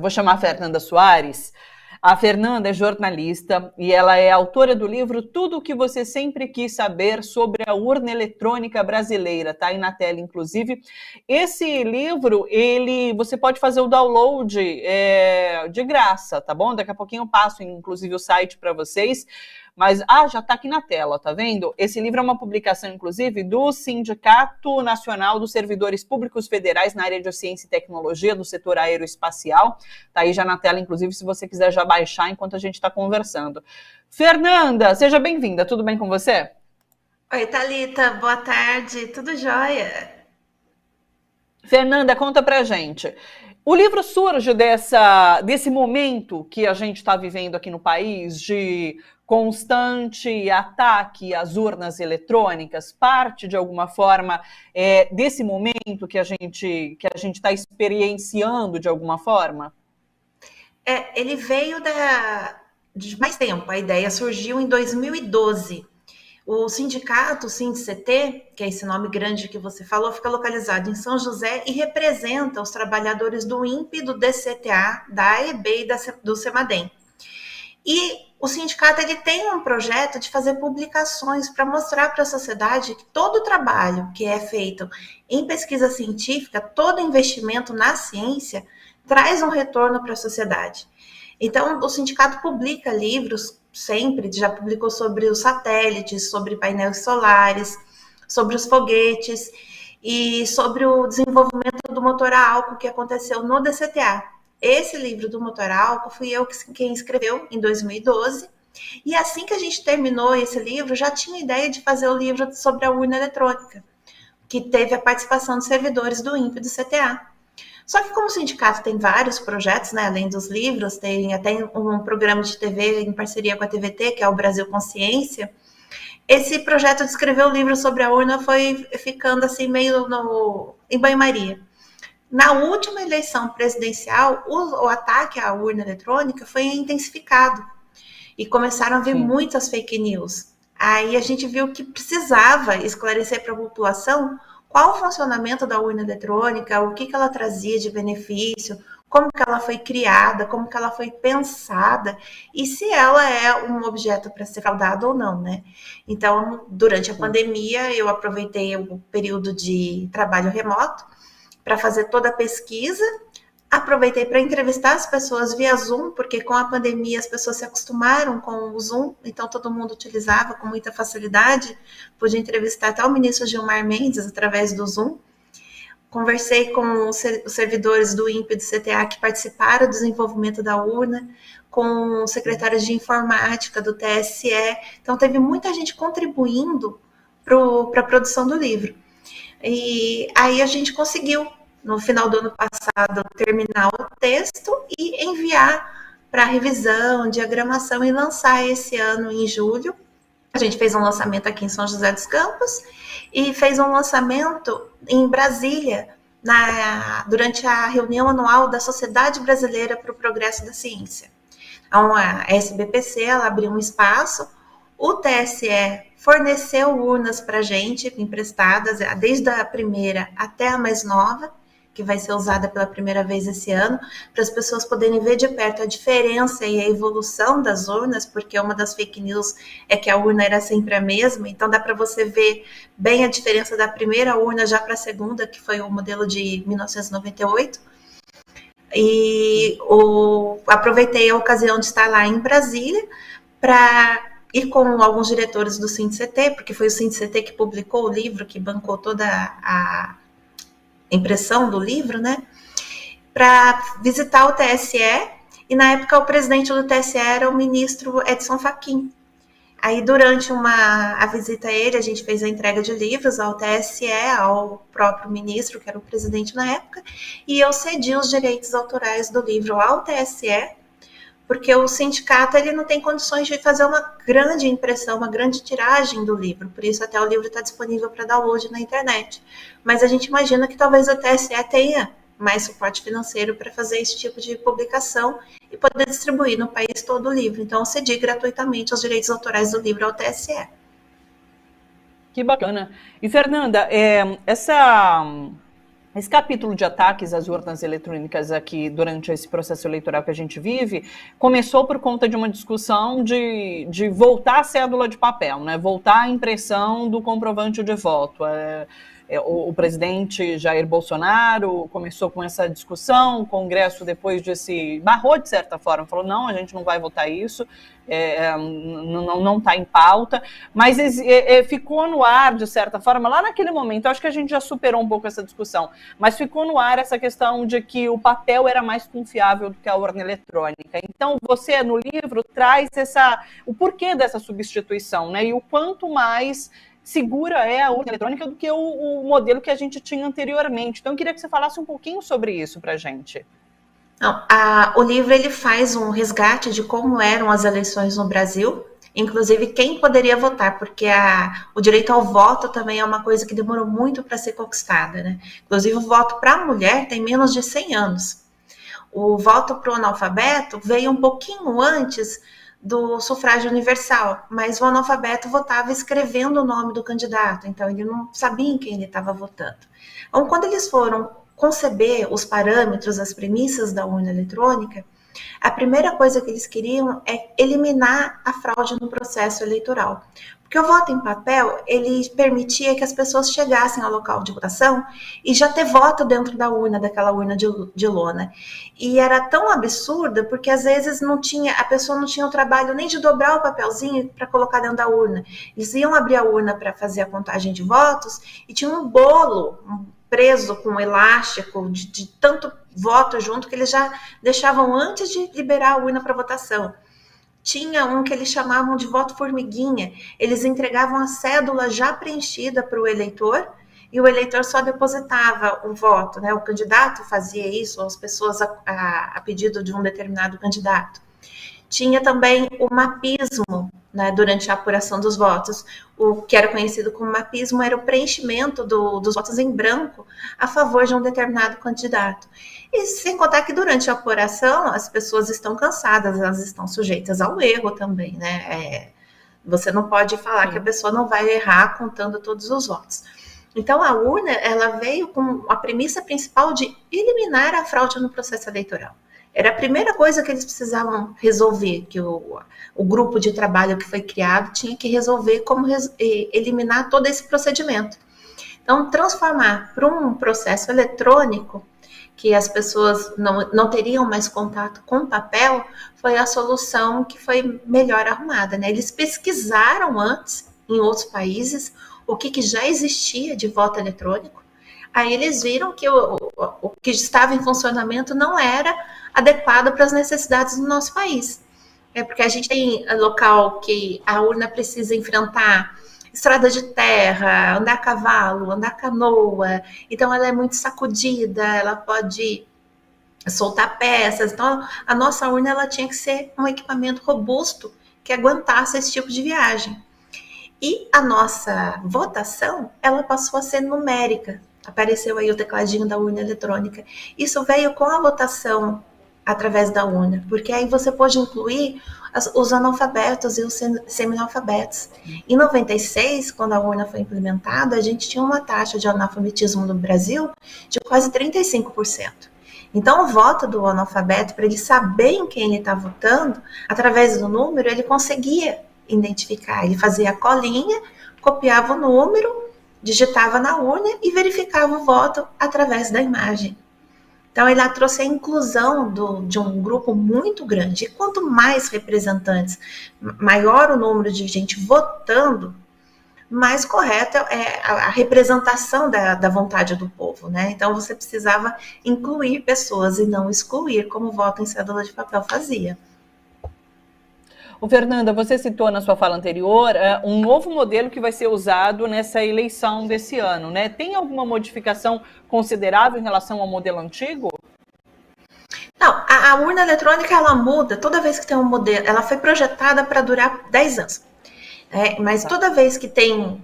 Vou chamar a Fernanda Soares. A Fernanda é jornalista e ela é autora do livro Tudo o que você sempre quis saber sobre a urna eletrônica brasileira. Está aí na tela, inclusive. Esse livro, você pode fazer o download de graça, tá bom? Daqui a pouquinho eu passo, inclusive, o site para vocês. Mas, já está aqui na tela, tá vendo? Esse livro é uma publicação, inclusive, do Sindicato Nacional dos Servidores Públicos Federais na área de Ciência e Tecnologia, do setor aeroespacial. Está aí já na tela, inclusive, se você quiser já baixar enquanto a gente está conversando. Fernanda, seja bem-vinda. Tudo bem com você? Oi, Thalita. Boa tarde. Tudo jóia? Fernanda, conta pra gente. O livro surge desse momento que a gente está vivendo aqui no país de constante ataque às urnas eletrônicas, parte de alguma forma desse momento que a gente está experienciando de alguma forma? Ele veio de mais tempo. A ideia surgiu em 2012. O sindicato, o SINDCT, que é esse nome grande que você falou, fica localizado em São José e representa os trabalhadores do INPE, do DCTA, da AEB e do CEMADEM. E o sindicato ele tem um projeto de fazer publicações para mostrar para a sociedade que todo o trabalho que é feito em pesquisa científica, todo investimento na ciência, traz um retorno para a sociedade. Então, o sindicato publica livros sempre, já publicou sobre os satélites, sobre painéis solares, sobre os foguetes e sobre o desenvolvimento do motor a álcool que aconteceu no DCTA. Esse livro do motor a álcool fui eu quem escreveu em 2012, e assim que a gente terminou esse livro, já tinha ideia de fazer o livro sobre a urna eletrônica, que teve a participação dos servidores do INPE e do CTA. Só que como o sindicato tem vários projetos, né, além dos livros, tem até um programa de TV em parceria com a TVT, que é o Brasil Consciência, esse projeto de escrever o livro sobre a urna foi ficando assim meio em banho-maria. Na última eleição presidencial, o ataque à urna eletrônica foi intensificado e começaram a vir muitas fake news. Aí a gente viu que precisava esclarecer para a população qual o funcionamento da urna eletrônica, o que ela trazia de benefício, como que ela foi criada, como que ela foi pensada e se ela é um objeto para ser fraudado ou não, né? Então, durante a pandemia, eu aproveitei o período de trabalho remoto para fazer toda a pesquisa, aproveitei para entrevistar as pessoas via Zoom, porque com a pandemia as pessoas se acostumaram com o Zoom, então todo mundo utilizava com muita facilidade. Pude entrevistar até o ministro Gilmar Mendes através do Zoom. Conversei com os servidores do INPE e do CTA que participaram do desenvolvimento da urna, com secretários de informática do TSE. Então teve muita gente contribuindo para a produção do livro. E aí a gente conseguiu, no final do ano passado, terminar o texto e enviar para revisão, diagramação e lançar esse ano em julho. A gente fez um lançamento aqui em São José dos Campos e fez um lançamento em Brasília durante a reunião anual da Sociedade Brasileira para o Progresso da Ciência. Então, a SBPC ela abriu um espaço, o TSE forneceu urnas para a gente, emprestadas, desde a primeira até a mais nova, que vai ser usada pela primeira vez esse ano, para as pessoas poderem ver de perto a diferença e a evolução das urnas, porque uma das fake news é que a urna era sempre a mesma, então dá para você ver bem a diferença da primeira urna já para a segunda, que foi o modelo de 1998. E aproveitei a ocasião de estar lá em Brasília e com alguns diretores do SINDCT, porque foi o SINDCT que publicou o livro, que bancou toda a impressão do livro, né, para visitar o TSE, e na época o presidente do TSE era o ministro Edson Fachin. Aí durante a visita a ele, a gente fez a entrega de livros ao TSE, ao próprio ministro, que era o presidente na época, e eu cedi os direitos autorais do livro ao TSE, porque o sindicato ele não tem condições de fazer uma grande impressão, uma grande tiragem do livro, por isso até o livro está disponível para download na internet. Mas a gente imagina que talvez o TSE tenha mais suporte financeiro para fazer esse tipo de publicação e poder distribuir no país todo o livro. Então, eu cedi gratuitamente os direitos autorais do livro ao TSE. Que bacana. E, Fernanda, essa Esse capítulo de ataques às urnas eletrônicas aqui durante esse processo eleitoral que a gente vive começou por conta de uma discussão de voltar a cédula de papel, né? Voltar a impressão do comprovante de voto. O presidente Jair Bolsonaro começou com essa discussão, o Congresso depois barrou de certa forma, falou não, a gente não vai votar isso, não está em pauta, mas ficou no ar de certa forma, lá naquele momento, acho que a gente já superou um pouco essa discussão, mas ficou no ar essa questão de que o papel era mais confiável do que a urna eletrônica. Então você no livro traz o porquê dessa substituição, né? E o quanto mais segura é a urna eletrônica do que o modelo que a gente tinha anteriormente. Então, eu queria que você falasse um pouquinho sobre isso para a gente. Não, o livro ele faz um resgate de como eram as eleições no Brasil, inclusive quem poderia votar, porque o direito ao voto também é uma coisa que demorou muito para ser conquistada, né? Inclusive, o voto para a mulher tem menos de 100 anos. O voto para o analfabeto veio um pouquinho antes do sufrágio universal, mas o analfabeto votava escrevendo o nome do candidato, então ele não sabia em quem ele estava votando. Então, quando eles foram conceber os parâmetros, as premissas da urna eletrônica, a primeira coisa que eles queriam é eliminar a fraude no processo eleitoral. Porque o voto em papel, ele permitia que as pessoas chegassem ao local de votação e já ter voto dentro da urna, daquela urna de lona. E era tão absurda, porque às vezes a pessoa não tinha o trabalho nem de dobrar o papelzinho para colocar dentro da urna. Eles iam abrir a urna para fazer a contagem de votos e tinha um bolo preso com um elástico de tanto voto junto que eles já deixavam antes de liberar a urna para votação. Tinha um que eles chamavam de voto formiguinha. Eles entregavam a cédula já preenchida para o eleitor e o eleitor só depositava o voto, né? O candidato fazia isso, as pessoas a pedido de um determinado candidato. Tinha também o mapismo, né, durante a apuração dos votos. O que era conhecido como mapismo era o preenchimento dos votos em branco a favor de um determinado candidato. E sem contar que durante a apuração as pessoas estão cansadas, elas estão sujeitas ao erro também, né? Você não pode falar que a pessoa não vai errar contando todos os votos. Então a urna, ela veio com a premissa principal de eliminar a fraude no processo eleitoral. Era a primeira coisa que eles precisavam resolver, que o grupo de trabalho que foi criado tinha que resolver como eliminar todo esse procedimento. Então, transformar para um processo eletrônico, que as pessoas não teriam mais contato com papel, foi a solução que foi melhor arrumada, né? Eles pesquisaram antes, em outros países, o que já existia de voto eletrônico. Aí eles viram que o que estava em funcionamento não era adequado para as necessidades do nosso país. Porque a gente tem local que a urna precisa enfrentar estrada de terra, andar a cavalo, andar canoa, então ela é muito sacudida, ela pode soltar peças, então a nossa urna ela tinha que ser um equipamento robusto que aguentasse esse tipo de viagem. E a nossa votação, ela passou a ser numérica, apareceu aí o tecladinho da urna eletrônica. Isso veio com a votação através da urna, porque aí você pode incluir os analfabetos e os semi-analfabetos. Em 96, quando a urna foi implementada, a gente tinha uma taxa de analfabetismo no Brasil de quase 35%. Então, o voto do analfabeto, para ele saber em quem ele está votando, através do número, ele conseguia identificar. Ele fazia a colinha, copiava o número, digitava na urna e verificava o voto através da imagem. Então, ela trouxe a inclusão de um grupo muito grande. E quanto mais representantes, maior o número de gente votando, mais correta é a representação da vontade do povo, né? Então, você precisava incluir pessoas e não excluir, como o voto em cédula de papel fazia. Fernanda, você citou na sua fala anterior um novo modelo que vai ser usado nessa eleição desse ano, né? Tem alguma modificação considerável em relação ao modelo antigo? Não, a urna eletrônica ela muda toda vez que tem um modelo. Ela foi projetada para durar 10 anos. Mas toda vez que tem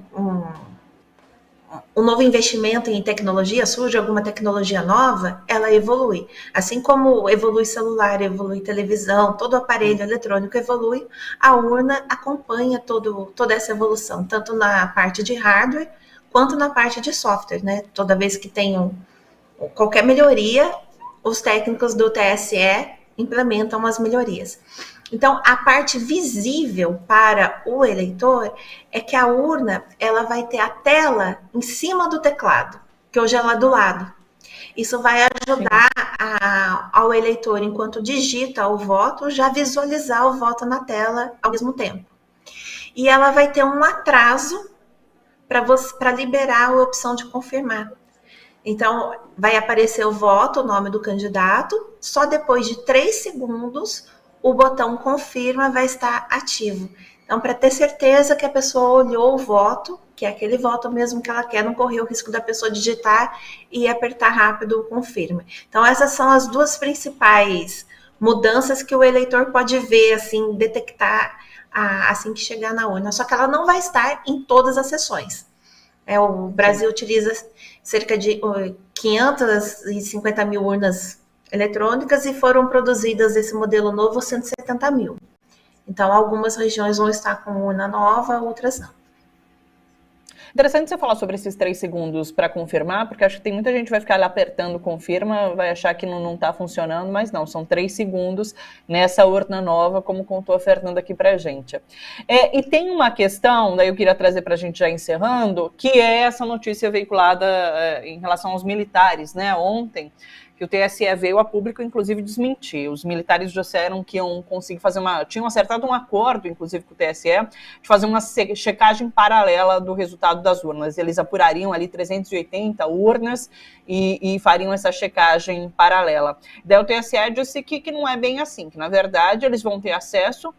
um novo investimento em tecnologia, surge alguma tecnologia nova, ela evolui. Assim como evolui celular, evolui televisão, todo aparelho eletrônico evolui, a urna acompanha toda essa evolução, tanto na parte de hardware, quanto na parte de software, né? Toda vez que tem qualquer melhoria, os técnicos do TSE implementam as melhorias. Então, a parte visível para o eleitor é que a urna ela vai ter a tela em cima do teclado, que hoje é lá do lado. Isso vai ajudar ao eleitor, enquanto digita o voto, já visualizar o voto na tela ao mesmo tempo. E ela vai ter um atraso para liberar a opção de confirmar. Então, vai aparecer o voto, o nome do candidato, só depois de 3 segundos o botão confirma vai estar ativo. Então, para ter certeza que a pessoa olhou o voto, que é aquele voto mesmo que ela quer, não correr o risco da pessoa digitar e apertar rápido o confirma. Então, essas são as 2 principais mudanças que o eleitor pode ver, assim, detectar assim que chegar na urna. Só que ela não vai estar em todas as sessões. O Brasil utiliza cerca de 550 mil urnas eletrônicas e foram produzidas esse modelo novo 170 mil. Então, algumas regiões vão estar com urna nova, outras não. Interessante você falar sobre esses 3 segundos para confirmar, porque acho que tem muita gente que vai ficar lá apertando confirma, vai achar que não está funcionando, mas não, são 3 segundos nessa urna nova, como contou a Fernanda aqui para a gente. E tem uma questão, daí eu queria trazer para a gente já encerrando, que é essa notícia veiculada em relação aos militares, né? Ontem, que o TSE veio a público, inclusive, desmentir. Os militares disseram que iam conseguir fazer tinham acertado um acordo, inclusive, com o TSE, de fazer uma checagem paralela do resultado das urnas. Eles apurariam ali 380 urnas e fariam essa checagem paralela. Daí o TSE disse que não é bem assim, que, na verdade, eles vão ter acesso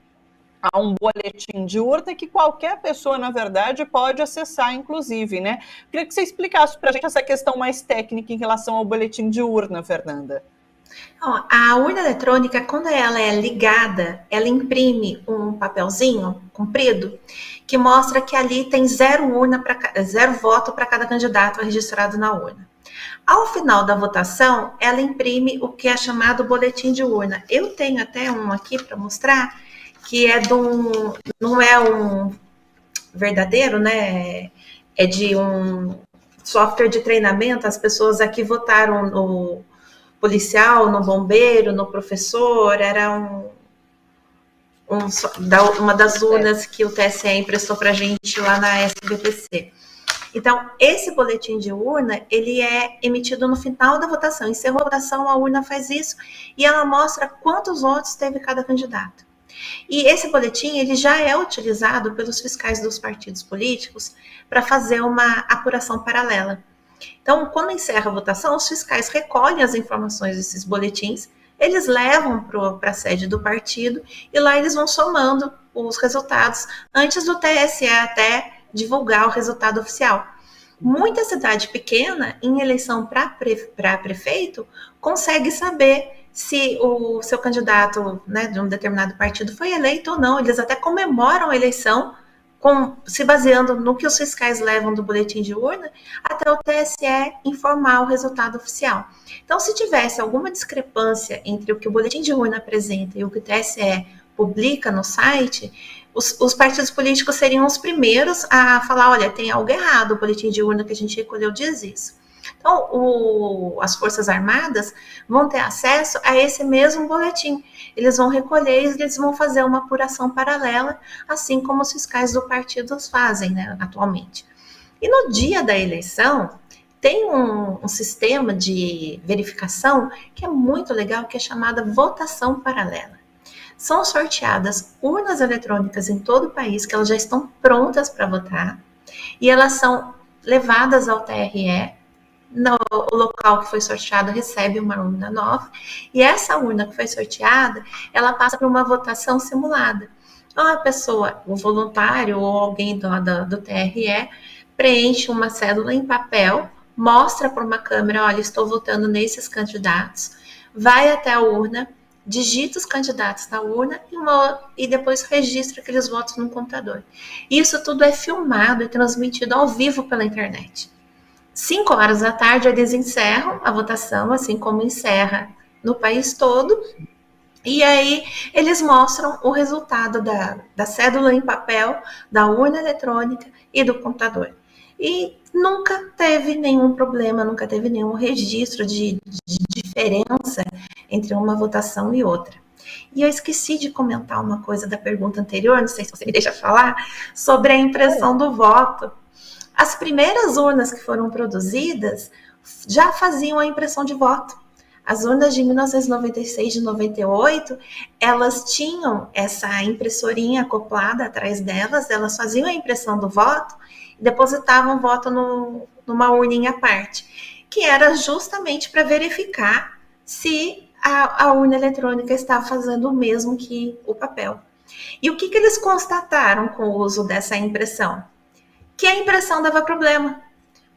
a um boletim de urna que qualquer pessoa, na verdade, pode acessar, inclusive, né? Queria que você explicasse para a gente essa questão mais técnica em relação ao boletim de urna, Fernanda. A urna eletrônica, quando ela é ligada, ela imprime um papelzinho comprido que mostra que ali tem 0 voto para cada candidato registrado na urna. Ao final da votação, ela imprime o que é chamado boletim de urna. Eu tenho até um aqui para mostrar, que não é um verdadeiro, né? É de um software de treinamento. As pessoas aqui votaram no policial, no bombeiro, no professor. Era uma das urnas que o TSE emprestou para a gente lá na SBPC. Então, esse boletim de urna, ele é emitido no final da votação. Encerrou a votação, a urna faz isso e ela mostra quantos votos teve cada candidato. E esse boletim ele já é utilizado pelos fiscais dos partidos políticos para fazer uma apuração paralela. Então, quando encerra a votação, os fiscais recolhem as informações desses boletins, eles levam para a sede do partido e lá eles vão somando os resultados antes do TSE até divulgar o resultado oficial. Muita cidade pequena, em eleição para prefeito, consegue saber se o seu candidato, né, de um determinado partido foi eleito ou não. Eles até comemoram a eleição se baseando no que os fiscais levam do boletim de urna até o TSE informar o resultado oficial. Então, se tivesse alguma discrepância entre o que o boletim de urna apresenta e o que o TSE publica no site, os partidos políticos seriam os primeiros a falar, olha, tem algo errado, o boletim de urna que a gente recolheu diz isso. Então, as Forças Armadas vão ter acesso a esse mesmo boletim. Eles vão recolher e eles vão fazer uma apuração paralela, assim como os fiscais do partido fazem, né, atualmente. E no dia da eleição, tem um sistema de verificação que é muito legal, que é chamada votação paralela. São sorteadas urnas eletrônicas em todo o país, que elas já estão prontas para votar, e elas são levadas ao TRE. O local que foi sorteado recebe uma urna nova, e essa urna que foi sorteada, ela passa por uma votação simulada. Então, a pessoa, o voluntário ou alguém do TRE, preenche uma cédula em papel, mostra para uma câmera, olha, estou votando nesses candidatos, vai até a urna, digita os candidatos na urna e depois registra aqueles votos no computador. Isso tudo é filmado e transmitido ao vivo pela internet. 5 horas da tarde, eles encerram a votação, assim como encerra no país todo, e aí eles mostram o resultado da cédula em papel, da urna eletrônica e do computador. e nunca teve nenhum problema, nunca teve nenhum registro de diferença entre uma votação e outra. E eu esqueci de comentar uma coisa da pergunta anterior, não sei se você me deixa falar, sobre a impressão do voto. As primeiras urnas que foram produzidas já faziam a impressão de voto. As urnas de 1996 e 98, elas tinham essa impressorinha acoplada atrás delas, elas faziam a impressão do voto e depositavam o voto numa urninha à parte, que era justamente para verificar se a urna eletrônica estava fazendo o mesmo que o papel. E o que eles constataram com o uso dessa impressão? Que a impressão dava problema.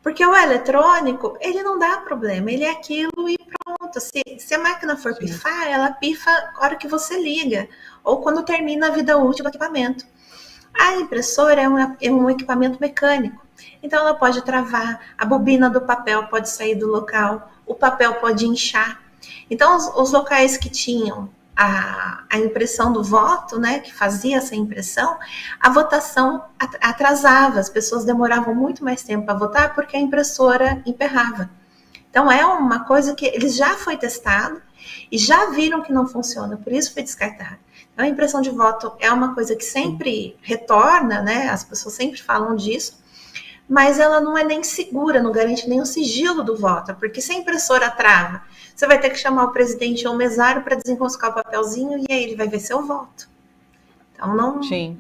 Porque o eletrônico, ele não dá problema, ele é aquilo e pronto. Se a máquina for pifar, ela pifa na hora que você liga, ou quando termina a vida útil do equipamento. A impressora é um equipamento mecânico, então ela pode travar, a bobina do papel pode sair do local, o papel pode inchar. Então, os locais que tinham a impressão do voto, né, que fazia essa impressão, a votação atrasava, as pessoas demoravam muito mais tempo para votar porque a impressora emperrava. Então, é uma coisa que eles já foi testado e já viram que não funciona, por isso foi descartado. Então, a impressão de voto é uma coisa que sempre retorna, né, as pessoas sempre falam disso, mas ela não é nem segura, não garante nem o sigilo do voto, porque se a impressora trava, você vai ter que chamar o presidente ou o mesário para desenroscar o papelzinho e aí ele vai ver seu voto. Então, não. Sim.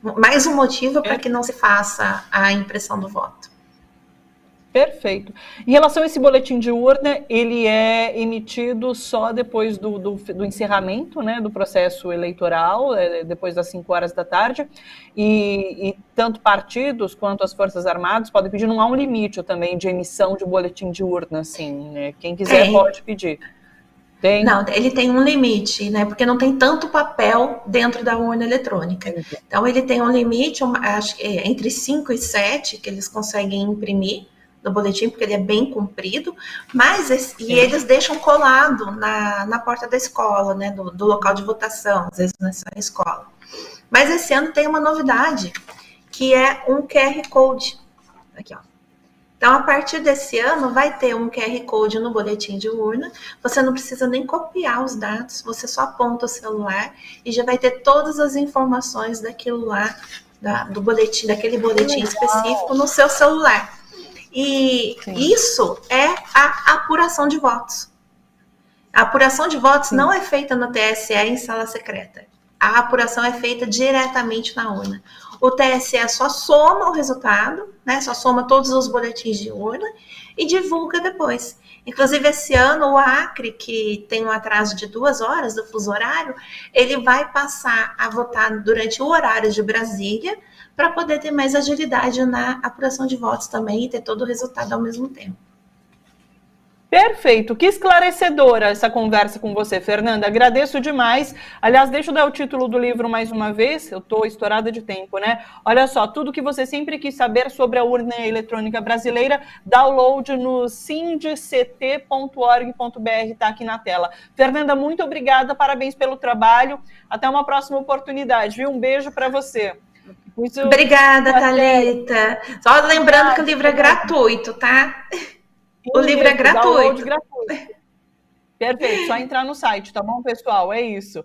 Mais um motivo para que não se faça a impressão do voto. Perfeito. Em relação a esse boletim de urna, ele é emitido só depois do encerramento, né, do processo eleitoral, depois das 5 horas da tarde, e tanto partidos quanto as Forças Armadas podem pedir, não há um limite também de emissão de boletim de urna, assim, né? Quem quiser pode pedir. Tem? Não, ele tem um limite, né, porque não tem tanto papel dentro da urna eletrônica. Então, ele tem um limite, acho que entre 5 e 7 que eles conseguem imprimir do boletim, porque ele é bem comprido, mas eles deixam colado na porta da escola, né, do local de votação, às vezes nessa escola. Mas esse ano tem uma novidade, que é um QR Code. Aqui, ó. Então, a partir desse ano, vai ter um QR Code no boletim de urna, você não precisa nem copiar os dados, você só aponta o celular e já vai ter todas as informações daquilo lá, do boletim, daquele boletim específico no seu celular. E isso é a apuração de votos. A apuração de votos não é feita no TSE em sala secreta. A apuração é feita diretamente na urna. O TSE só soma o resultado, né? Só soma todos os boletins de urna e divulga depois. Inclusive, esse ano, o Acre, que tem um atraso de 2 horas do fuso horário, ele vai passar a votar durante o horário de Brasília, para poder ter mais agilidade na apuração de votos também e ter todo o resultado ao mesmo tempo. Perfeito, que esclarecedora essa conversa com você, Fernanda, agradeço demais. Aliás, deixa eu dar o título do livro mais uma vez, eu estou estourada de tempo, né? Olha só, tudo que você sempre quis saber sobre a urna eletrônica brasileira, download no sindct.org.br, está aqui na tela. Fernanda, muito obrigada, parabéns pelo trabalho, até uma próxima oportunidade, viu? Um beijo para você. Muito obrigada, Thalita. Só lembrando que o livro é gratuito, tá? O livro é gratuito. Perfeito, só entrar no site, tá bom, pessoal? É isso.